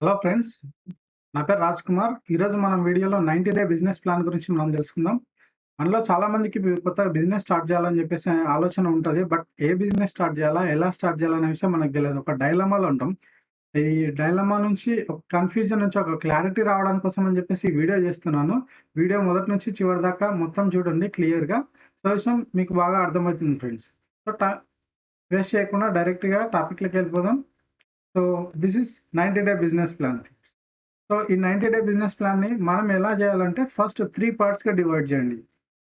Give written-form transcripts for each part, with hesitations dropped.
Hello friends. నా పేరు రాజ్ కుమార్. ఈరోజు మనం వీడియోలో 90 డే బిజినెస్ ప్లాన్ గురించి మనం తెలుసుకుందాం. మనలో చాలా మందికి కొత్తగా బిజినెస్ స్టార్ట్ చేయాలని చెప్పేసి ఆలోచన ఉంటది. బట్ ఏ బిజినెస్ స్టార్ట్ చేయాలా? ఎలా స్టార్ట్ చేయాలనే విషయం మనకు తెలీదు. ఒక డైలమాలో ఉంటాం. ఈ డైలమా నుంచి ఒక కన్‌ఫ్యూజన్ నుంచి ఒక క్లారిటీ రావడం కోసం అని చెప్పేసి ఈ వీడియో చేస్తున్నాను. వీడియో మొదటి నుంచి చివరి దాకా మొత్తం చూడండి క్లియర్‌గా. సో, విషయం మీకు బాగా అర్థమవుతుంది ఫ్రెండ్స్. సో, వేస్ట్ చేయకుండా డైరెక్ట్‌గా టాపిక్‌లోకి వెళ్ళిపోదాం. So, this is 90 day business plan. So, ఈ 90 డే బిజినెస్ ప్లాన్‌ని మనం ఎలా చేయాలంటే ఫస్ట్ 3 పార్ట్స్‌గా డివైడ్ చేయండి.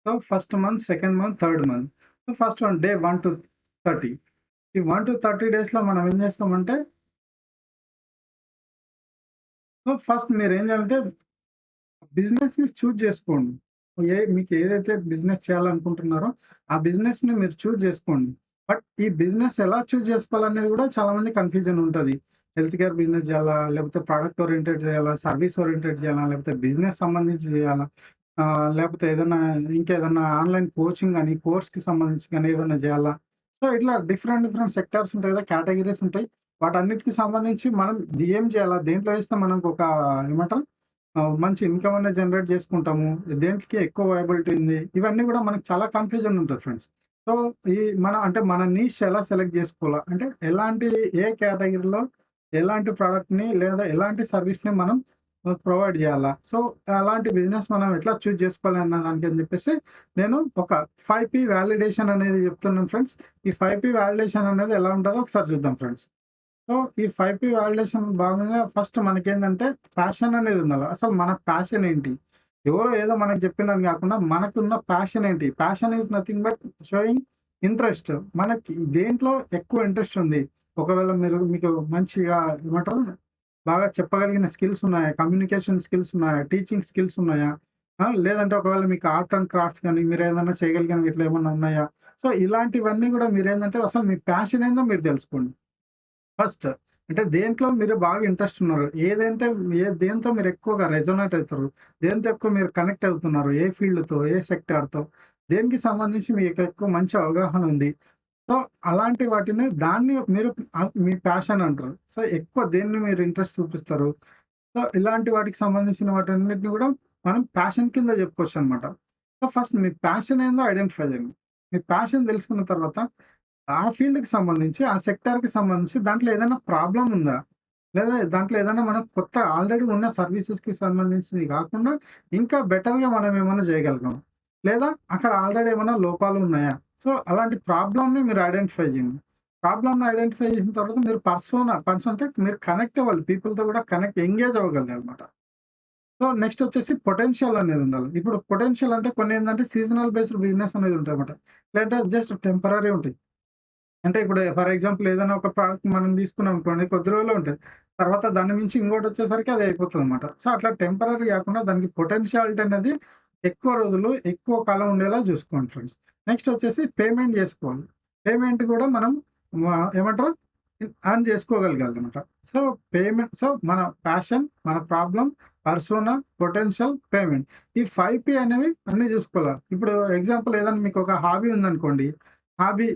So, first month, second month, third month. So, first one day 1-30. ఈ 1-30 డేస్‌లో మనం ఏం చేస్తామంటే సో, ఫస్ట్ మీరేం చేయాలంటే బిజినెస్‌ని చూజ్ చేసుకోండి. మీకు ఏదైతే బిజినెస్ చేయాలనుకుంటున్నారో ఆ బిజినెస్‌ని మీరు చూజ్ చేసుకోండి. బట్ ఈ బిజినెస్ ఎలా చూజ్ చేసుకోవాలనేది కూడా చాలా మంది కన్‌ఫ్యూజన్ ఉంటది. హెల్త్ కేర్ బిజినెస్ చేయాలా? లేకపోతే ప్రొడక్ట్ ఓరియెంటెడ్ చేయాలా? సర్విస్ ఓరియెంటెడ్ చేయాలా? లేకపోతే బిజినెస్ సంబంధించి చేయాలా? లేకపోతే ఏదన్నా ఇంకేదన్నా ఆన్‌లైన్ కోచింగ్ అని, కోర్స్‌కి సంబంధించి గాని ఏదన్నా చేయాలా? సో, ఇట్లా డిఫరెంట్ డిఫరెంట్ సెక్టార్స్ ఉంటాయి కదా! కేటగరీస్ ఉంటాయి. వాటన్నిటికి సంబంధించి మనం ఏం చేయాలా? దేంట్లో ఏస్తే మనకొక ఏమంటారు? మంచి ఇన్‌కమ్ అనేది జనరేట్ చేసుకుంటాము. దేనికి ఎక్కువ వయబిలిటీ ఉంది. ఇవన్నీ గూడా మనకు చాలా కన్‌ఫ్యూజన్ ఉంటది ఫ్రెండ్స్. సో, ఈ మన నీష్ ఎలా సెలెక్ట్ జేసుకోవాలా? అంటే ఎలాంటి ఏ కేటగరీలో ఎలాంటి ప్రొడక్ట్‌ని లేదా ఎలాంటి సర్విస్‌ని మనం ప్రొవైడ్ జేయాలా? సో, అలాంటి బిజినెస్ మనం ఎట్లా చూజ్ జేసుకోవాలి అన్న దానికని జెప్పేసి నేను ఒక 5 పీ వాలిడేషన్ అనేది జెప్తున్నాను ఫ్రెండ్స్. ఈ 5 పీ వాలిడేషన్ అనేది ఎలా ఉంటదో ఒకసారి చూద్దాం ఫ్రెండ్స్. సో, ఈ 5 పీ వాలిడేషన్ భాగంగా ఫస్ట్ మనకేందంటే ప్యాషన్ అనేది ఉండాల. అసలు మన ప్యాషన్ ఏంటి? ఎవరో ఏదో మనకు చెప్పిండని గాకుండా మనకున్న ప్యాషన్ ఏంటి? Passion is nothing but sowing interest. మనకి దేంట్లో ఎక్కువ ఇంట్రెస్ట్ ఉంది? ఒకవేళ మీకు మంచిగా ఏమంటారు? బాగా చెప్పగలిగిన స్కిల్స్ ఉన్నాయా? కమ్యూనికేషన్ స్కిల్స్ ఉన్నాయా? టీచింగ్ స్కిల్స్ ఉన్నాయా? లేదంటే ఒకవేళ మీకు ఆర్ట్ అండ్ క్రాఫ్ట్స్ గాని మీరేదన్నా చేయగలిగినవి ఇట్లా ఏమన్నా ఉన్నాయా? సో, ఇలాంటివన్నీ గూడా మీరేందంటే అసలు మీ ప్యాషన్ ఏందో మీరు తెలుసుకోండి. ఫస్ట్. అంటే దేంట్లో మీరు బాగా ఇంట్రెస్ట్ ఉన్నారు. దేంతో మీరు ఎక్కువగా రెజొనేట్ అయితారు. దేనితో ఎక్కువ మీరు కనెక్ట్ అవుతున్నారు. ఏ ఫీల్డ్‌తో, ఏ సెక్టార్‌తో, దేనికి సంబంధించి మీకు ఎక్కువ మంచి అవగాహన ఉంది. సో, అలాంటి వాటిని దాన్ని మీరు మీ ప్యాషన్ అంటారు. సో, ఎక్కువ దేన్ని మీరు ఇంట్రెస్ట్ చూపిస్తారు. సో, ఇలాంటి వాటికి సంబంధించిన వాటన్నిటిని కూడా మనం ప్యాషన్ కింద చెప్పుకోవచ్చనమాట. సో, ఫస్ట్ మీ ప్యాషన్ ఏందో ఐడెంటిఫై చేయండి. మీ ప్యాషన్ తెలుసుకున్న తర్వాత ఆ ఫీల్డ్‌కి సంబంధించి, ఆ సెక్టార్‌కి సంబంధించి దాంట్లో ఏదైనా ప్రాబ్లమ్ ఉందా? లేదా దాంట్లో ఏదైనా మనం కొత్త ఆల్రెడీ ఉన్న సర్వీసెస్‌కి సంబంధించింది కాకుండా ఇంకా బెటర్‌గా మనం ఏమన్నా చేయగలిగామా? లేదా అక్కడ ఆల్రెడీ ఏమన్నా లోపాలు ఉన్నాయా? సో, అలాంటి ప్రాబ్లమ్‌ని మీరు ఐడెంటిఫై చేయండి. ప్రాబ్లమ్‌ని ఐడెంటిఫై చేసిన తర్వాత మీరు పర్సన్ అంటే మీరు కనెక్ట్ అవ్వాలి. పీపుల్‌తో కూడా ఎంగేజ్ అవ్వగలగాలన్నమాట. సో, నెక్స్ట్ వచ్చేసి పొటెన్షియల్ అనేది ఉండాలి. ఇప్పుడు పొటెన్షియల్ అంటే కొన్ని ఏందంటే సీజనల్ బేస్డ్ బిజినెస్ అనేది ఉంటదన్నమాట. లేదంటే జస్ట్ టెంపరరీ ఉంటాయి. అంటే ఇప్పుడు ఫర్ ఎగ్జాంపుల్ ఏదైనా ఒక ప్రోడక్ట్ మనం తీసుకున్నాం అనుకోండి కొద్ది రోజులే ఉంటది. తర్వాత దాని మించి ఇంకోటొచ్చేసరికి అది అయిపోతదనమాట. సో, అట్లా టెంపరరీ గాకుండా దానికి పొటెన్షియాలిటీ అనేది ఎక్కువ రోజులు, ఎక్కువ కాలం ఉండేలా చూసుకోండి ఫ్రెండ్స్. నెక్స్ట్ వచ్చేసి పేమెంట్ జేసుకోవాలి. పేమెంట్ గూడా మనం ఏమంటారు? ఎర్న్ చేసుకోగలగాలనమాట. సో, సో, మన ప్యాషన్, మన ప్రాబ్లమ్, పర్సోనా, పొటెన్షియల్, పేమెంట్. ఈ 5 పీ అనేవి అన్నీ జూసుకోవాల. ఇప్పుడు ఎగ్జాంపుల్ ఏదైనా మీకొక హాబీ ఉందనుకోండి. హాబీ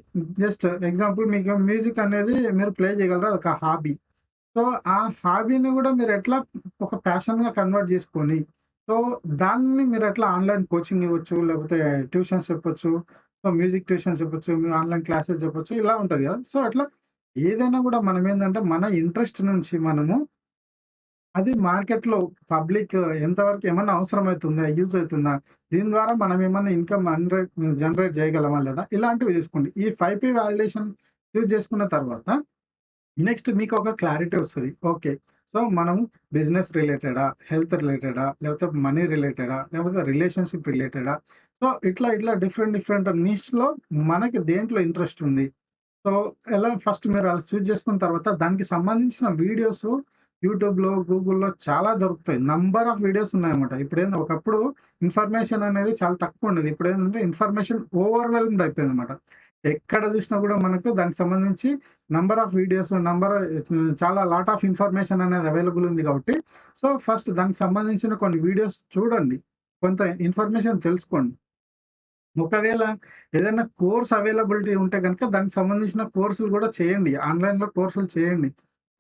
జస్ట్ ఎగ్జాంపుల్ మీకు మ్యూజిక్ అనేది మీరు ప్లే చేయగలరా? అదొక హాబీ. సో, ఆ హాబీని గూడా మీరెట్లా ఒక ప్యాషన్‌గా కన్వర్ట్ జేసుకొని, సో, దాన్ని మీరెట్లా ఆన్‌లైన్ కోచింగ్ ఇవ్వచ్చు, లేకపోతే ట్యూషన్స్ చెప్పొచ్చు. సో, మ్యూజిక్ ట్యూషన్స్ చెప్పొచ్చు, ఆన్‌లైన్ క్లాసెస్ చెప్పొచ్చు. ఇలా ఉంటది గదా! సో, అట్లా ఏదైనా గూడా మనమేందంటే, మన ఇంట్రెస్ట్ నుంచి మనము అది మార్కెట్‌లో పబ్లిక్ ఎంతవరకు ఏమన్నా అవసరమైతుందా? యూజ్ అయితుందా? దీని ద్వారా మనం ఏమన్నా ఇన్‌కమ్ జనరేట్ చేయగలమా లేదా? ఇలాంటివి తీసుకోండి. ఈ 5 పీ వాలిడేషన్ యూజ్ చేసుకున్న తర్వాత నెక్స్ట్ మీకొక క్లారిటీ వస్తది. ఓకే. సో, మనం బిజినెస్ రిలేటెడా? హెల్త్ రిలేటెడా? లేకపోతే మనీ రిలేటెడా? లేకపోతే రిలేషన్‌షిప్ రిలేటెడా? సో, ఇట్లా డిఫరెంట్ డిఫరెంట్ నిష్‌లో మనకి దేంట్లో ఇంట్రెస్ట్ ఉంది? సో, ఎలా ఫస్ట్ మీరు అలా చూజ్ చేసుకున్న తర్వాత దానికి సంబంధించిన వీడియోసు యూట్యూబ్‌లో, గూగుల్‌లో చాలా దొరుకుతాయి. నంబర్ ఆఫ్ వీడియోస్ ఉన్నాయన్నమాట. ఒకప్పుడు ఇన్ఫర్మేషన్ అనేది చాలా తక్కువుండేది. ఇప్పుడేంటంటే ఇన్ఫర్మేషన్ ఓవర్‌వెల్మ్‌డ్ అయిపోయిందన్నమాట. ఎక్కడ చూసినా గూడా మనకు దానికి సంబంధించి నంబర్ ఆఫ్ వీడియోస్, చాలా లాట్ ఆఫ్ ఇన్ఫర్మేషన్ అనేది అవైలబుల్ ఉంది కాబట్టి, సో, ఫస్ట్ దానికి సంబంధించిన కొన్ని వీడియోస్ చూడండి. కొంత ఇన్ఫర్మేషన్ తెలుసుకోండి. ఒకవేళ ఏదైనా కోర్స్ అవైలబిలిటీ ఉంటే గనుక దానికి సంబంధించిన కోర్సులు గూడా చేయండి. ఆన్‌లైన్‌లో కోర్సులు చేయండి.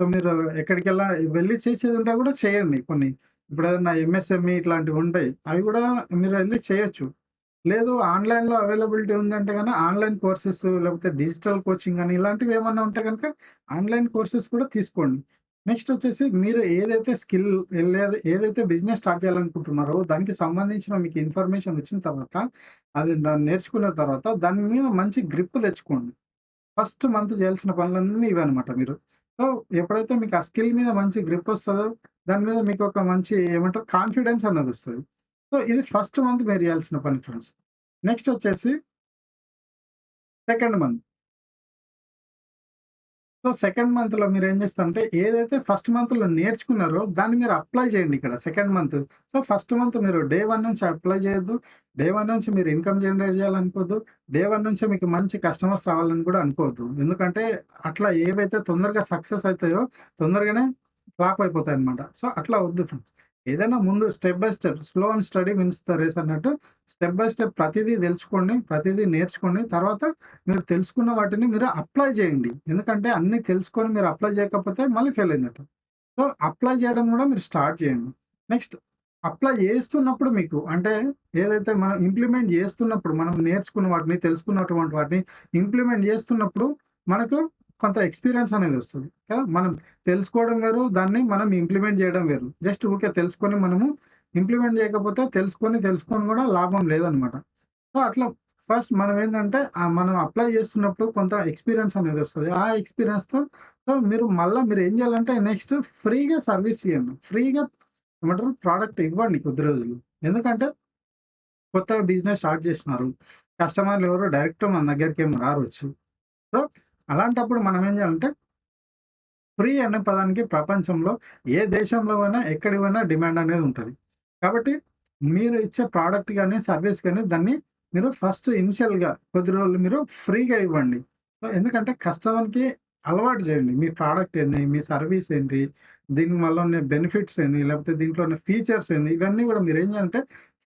సో, మీరు ఎక్కడికెళ్ళా వెళ్లి చేసేదుంటే కూడా చేయండి కొన్ని. ఇప్పుడేదన్నా ఎంఎస్ఎంఈ ఇట్లాంటివుంటాయి. అవి గూడా మీరు వెళ్లి చేయొచ్చు. లేదు ఆన్‌లైన్‌లో అవైలబిలిటీ ఉందంటే గన ఆన్‌లైన్ కోర్సెస్ లేకపోతే డిజిటల్ కోచింగ్ అని ఇలాంటివేమన్నా ఉంటే గనక ఆన్‌లైన్ కోర్సెస్ కూడా తీసుకోండి. నెక్స్ట్ వచ్చేసి మీరు ఏదైతే స్కిల్ ఏదైతే బిజినెస్ స్టార్ట్ చేయాలనుకుంటున్నారో దానికి సంబంధించిన మీకు ఇన్ఫర్మేషన్ వచ్చిన తర్వాత, అది దాన్ని నేర్చుకున్న తర్వాత దాని మీద మంచి గ్రిప్ తెచ్చుకోండి. ఫస్ట్ మంత్ చేయాల్సిన పనులన్నీ ఇవన్నమాట మీరు. సో, ఎప్పుడైతే మీకు ఆ స్కిల్ మీద మంచి గ్రిప్ వస్తదో, దాని మీద మీకొక మంచి ఏమంటారు కాన్ఫిడెన్స్ అన్నదొస్తది. సో, ఇది ఫస్ట్ మంత్ మీరు చేయాల్సిన పని ఫ్రెండ్స్. నెక్స్ట్ వచ్చేసి సెకండ్ మంత్. సో, సెకండ్ మంత్‌లో మీరేం చేస్తారంటే ఏదైతే ఫస్ట్ మంత్‌లో నేర్చుకున్నారో దాన్ని మీరు అప్లై చేయండి ఇక్కడ second month. So, first month మీరు డే 1 నుంచి అప్లై చేయొద్దు. డే 1 నుంచి మీరు ఇన్‌కమ్ జనరేట్ చేయాలనుకోవద్దు. డే 1 నుంచే మీకు మంచి కస్టమర్స్ రావాలని కూడా అనుకోవద్దు. ఎందుకంటే అట్లా ఏవైతే తొందరగా సక్సెస్ అయితాయో తొందరగానే ఫ్లాప్ అయిపోతాయన్నమాట. సో, అట్లా వద్దు ఫ్రెండ్స్. ఏదైనా ముందు step by step slow and study wins the race అన్నట్టు స్టెప్ బై స్టెప్ ప్రతీదీ తెలుసుకోండి. ప్రతీదీ నేర్చుకోండి. తర్వాత మీరు తెలుసుకున్న వాటిని మీరు అప్లై చేయండి. ఎందుకంటే అన్నీ తెలుసుకొని మీరు అప్లై చేయకపోతే మళ్ళీ ఫెయిల్ అయినట్టు. సో, అప్లై చేయడం గూడా మీరు స్టార్ట్ చేయండి. నెక్స్ట్ అప్లై చేస్తున్నప్పుడు మీకు అంటే ఏదైతే మనం ఇంప్లిమెంట్ చేస్తున్నప్పుడు మనం నేర్చుకున్న వాటిని, తెలుసుకున్నటువంటి వాటిని ఇంప్లిమెంట్ చేస్తున్నప్పుడు మనకు కొంత ఎక్స్‌పీరియన్స్ అనేది వస్తది. కదా! మనం తెలుసుకోవడం వేరు, దాన్ని మనం ఇంప్లిమెంట్ చేయడం వేరు. జస్ట్ ఊకే తెలుసుకొని మనము ఇంప్లిమెంట్ చేయకపోతే తెలుసుకొని గూడా లాభం లేదనమాట. సో, అట్లా ఫస్ట్ మనమేందంటే మనం అప్లై చేస్తున్నప్పుడు కొంత ఎక్స్‌పీరియన్స్ అనేదొస్తది. ఆ ఎక్స్‌పీరియన్స్‌తో సో, మీరేం చేయాలంటే నెక్స్ట్ ఫ్రీగా సర్విస్ ఇయ్యండి. ఫ్రీగా ఏమంటారు ప్రొడక్ట్ ఇవ్వండి కొద్ది రోజులు. ఎందుకంటే కొత్తగా బిజినెస్ స్టార్ట్ చేసినారు. కస్టమర్‌లు ఎవరు డైరెక్ట్ మన దగ్గరికేమి రారొచ్చు. సో, అలాంటప్పుడు మనం ఏం చేయాలంటే ఫ్రీ అనే పదానికి ప్రపంచంలో ఏ దేశంలో అయినా, ఎక్కడికి పోయినా డిమాండ్ అనేది ఉంటది. కాబట్టి మీరు ఇచ్చే ప్రొడక్ట్ గాని, సర్విస్ గాని దాన్ని మీరు ఫస్ట్ ఇనిషియల్‌గా కొద్ది రోజులు మీరు ఫ్రీగా ఇవ్వండి. సో, ఎందుకంటే కస్టమర్‌కి అలవాటు చేయండి. మీ ప్రొడక్ట్ ఏంది? మీ సర్విస్ ఏంటి? దీని వల్ల ఉన్న బెనిఫిట్స్ ఏంది? లేకపోతే దీంట్లో ఉన్న ఫీచర్స్ ఏంది? ఇవన్నీ కూడా మీరేం చేయాలంటే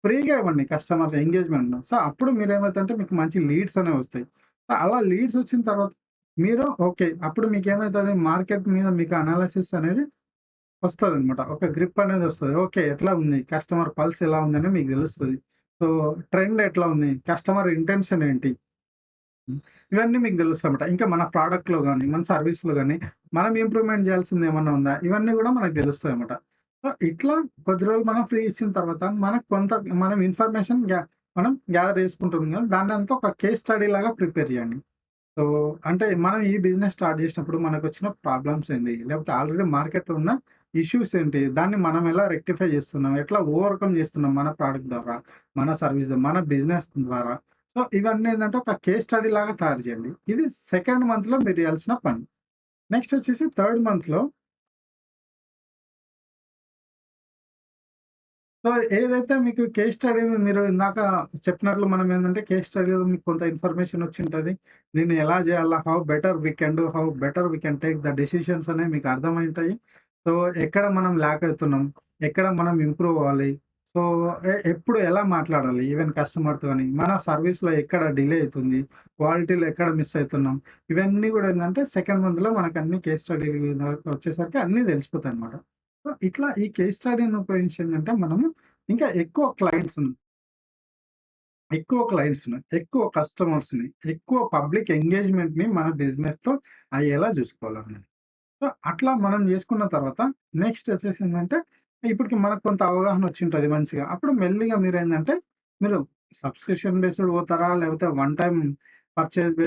ఫ్రీగా ఇవ్వండి కస్టమర్ ఎంగేజ్‌మెంట్‌లో. సో, అప్పుడు మీరేమైద్దంటే మీకు మంచి లీడ్స్ అనేవి వస్తాయి. సో, అలా లీడ్స్ వచ్చిన తర్వాత మీరు ఓకే. అప్పుడు మీకేమైతది మార్కెట్ మీద మీకు అనాలిసిస్ అనేది వస్తదనమాట. ఒక గ్రిప్ అనేదొస్తది. ఓకే. ఎట్లా ఉంది? కస్టమర్ పల్స్ ఎలా ఉందని మీకు తెలుస్తది. సో, ట్రెండ్ ఎట్లా ఉంది? కస్టమర్ ఇంటెన్షన్ ఏంటి? హ్మ్. ఇవన్నీ మీకు తెలుస్తాయన్నమాట. ఇంకా మన ప్రొడక్ట్‌లో గాని, మన సర్వీస్‌లో గాని, మనం ఇంప్రూవ్‌మెంట్ చేయాల్సింది ఏమన్నా ఉందా? ఇవన్నీ గూడా మనకు తెలుస్తాయన్నమాట. సో, ఇట్లా కొద్ది రోజులు మనం ఫ్రీ ఇచ్చిన తర్వాత మనకు కొంత మనం ఇన్ఫర్మేషన్ మనం గ్యాదర్ చేసుకుంటున్నాం కదా! దాన్నంతా ఒక కేస్ స్టడీ లాగా ప్రిపేర్ చేయండి. సో, అంటే మనం ఈ బిజినెస్ స్టార్ట్ చేసినప్పుడు మనకొచ్చిన ప్రాబ్లమ్స్ ఏంది? లేకపోతే ఆల్రెడీ మార్కెట్‌లో ఉన్న ఇష్యూస్ ఏంటి? దాన్ని మనం ఎలా రెక్టిఫై చేస్తున్నాం? ఎట్లా ఓవర్‌కమ్ చేస్తున్నాం మన ప్రొడక్ట్ ద్వారా, మన సర్వీస్ మన బిజినెస్ ద్వారా. సో, ఇవన్నీ ఏందంటే ఒక కేస్ స్టడీ లాగా తయారు చేయండి. ఇది సెకండ్ మంత్‌లో మీరు చేయాల్సిన పని. నెక్స్ట్ వచ్చేసి థర్డ్ మంత్‌లో సో, ఏదైతే మీకు కేస్ స్టడీ మీరు ఇందాక చెప్పినట్లు మనం ఏందంటే కేస్ స్టడీలో మీకు కొంత ఇన్ఫర్మేషన్ వచ్చుంటది. దీన్ని ఎలా చేయాలా? How better we can do? How better we can take the decisions అనేవి మీకు అర్థమైంటాయి. సో, ఎక్కడ మనం ల్యాక్ అవుతున్నాం? ఎక్కడ మనం ఇంప్రూవ్ అవ్వాలి? సో, ఎప్పుడు ఎలా మాట్లాడాలి? ఈవెన్ కస్టమర్‌తో అని, మన సర్వీస్‌లో ఎక్కడ డిలే అయితుంది? క్వాలిటీలో ఎక్కడ మిస్ అయితున్నాం? ఇవన్నీ కూడా ఏందంటే సెకండ్ మంత్‌లో మనకన్నీ కేస్ స్టడీ వచ్చేసరికి అన్నీ తెలిసిపోతాయన్నమాట. సో, ఇట్లా ఈ కేస్ స్టడీని ఉపయోగించి ఏందంటే మనము ఇంకా ఎక్కువ క్లయింట్స్‌ని, ఎక్కువ కస్టమర్స్‌ని, ఎక్కువ పబ్లిక్ ఎంగేజ్‌మెంట్‌ని మన బిజినెస్‌తో అయ్యేలా చూసుకోవాలన్నమాట. సో, అట్లా మనం చేసుకున్న తర్వాత నెక్స్ట్ వచ్చేసి ఏందంటే ఇప్పటికి మనకు కొంత అవగాహన వచ్చింటది మంచిగా. అప్పుడు మెల్లిగా మీరేందంటే మీరు సబ్స్క్రిప్షన్ బేస్డ్ పోతారా? లేకపోతే వన్ టైమ్ పర్చేజ్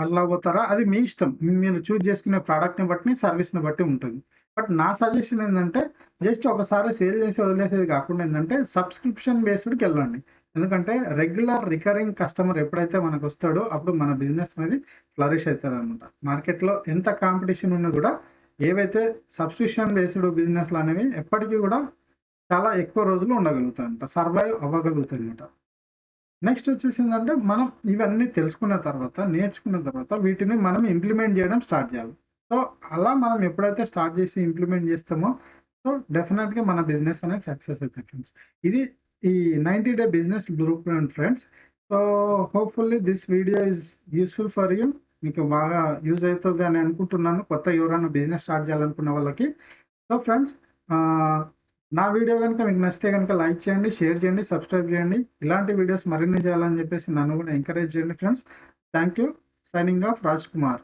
అట్లా పోతారా? అది మీ ఇష్టం. మీరు చూజ్ చేసుకునే ప్రొడక్ట్‌ని బట్టి, సర్వీస్‌ని బట్టి ఉంటుంది. బట్ నా సజెషన్ ఏందంటే జస్ట్ ఒకసారి సేల్ చేసి వదిలేసేది కాకుండా ఏందంటే సబ్స్క్రిప్షన్ బేస్డ్‌కెళ్ళండి. ఎందుకంటే రెగ్యులర్ రికరింగ్ కస్టమర్ ఎప్పుడైతే మనకొస్తాడో అప్పుడు మన బిజినెస్ అనేది ఫ్లరిష్ అయితదనమాట. మార్కెట్‌లో ఎంత కాంపిటీషన్ ఉన్నా గూడా ఏవైతే సబ్స్క్రిప్షన్ బేస్డ్ బిజినెస్‌లనేవి ఎప్పటికి గూడా చాలా ఎక్కువ రోజులు ఉండగలుగుతాయంట. సర్వైవ్ అవ్వగలుగుతాయన్నమాట. నెక్స్ట్ వచ్చేసిందంటే మనం ఇవన్నీ తెలుసుకున్న తర్వాత, నేర్చుకున్న తర్వాత వీటిని మనం ఇంప్లిమెంట్ జేయడం స్టార్ట్ జేయాలి. సో, అలా మనం ఎప్పుడైతే స్టార్ట్ జేసి ఇంప్లిమెంట్ జేస్తామో సో, డెఫినెట్‌గా మన బిజినెస్ అనేది సక్సెస్ అయితది ఫ్రెండ్స్. ఇది ఈ 90 day business blue print friends. So, hopefully this video is useful for you. మీకు బాగా యూజ్ అవుతుంది అని అనుకుంటున్నాను. కొత్త ఎవరైనా బిజినెస్ స్టార్ట్ చేయాలనుకున్న వాళ్ళకి. సో ఫ్రెండ్స్, నా వీడియో గనుక మీకు నచ్చితే గనుక లైక్ చేయండి, షేర్ చేయండి, సబ్స్క్రైబ్ చేయండి. ఇలాంటి వీడియోస్ మరిన్ని చేయాలని చెప్పేసి నన్ను కూడా ఎంకరేజ్ చేయండి friends. Thank you. Signing off Raj Kumar.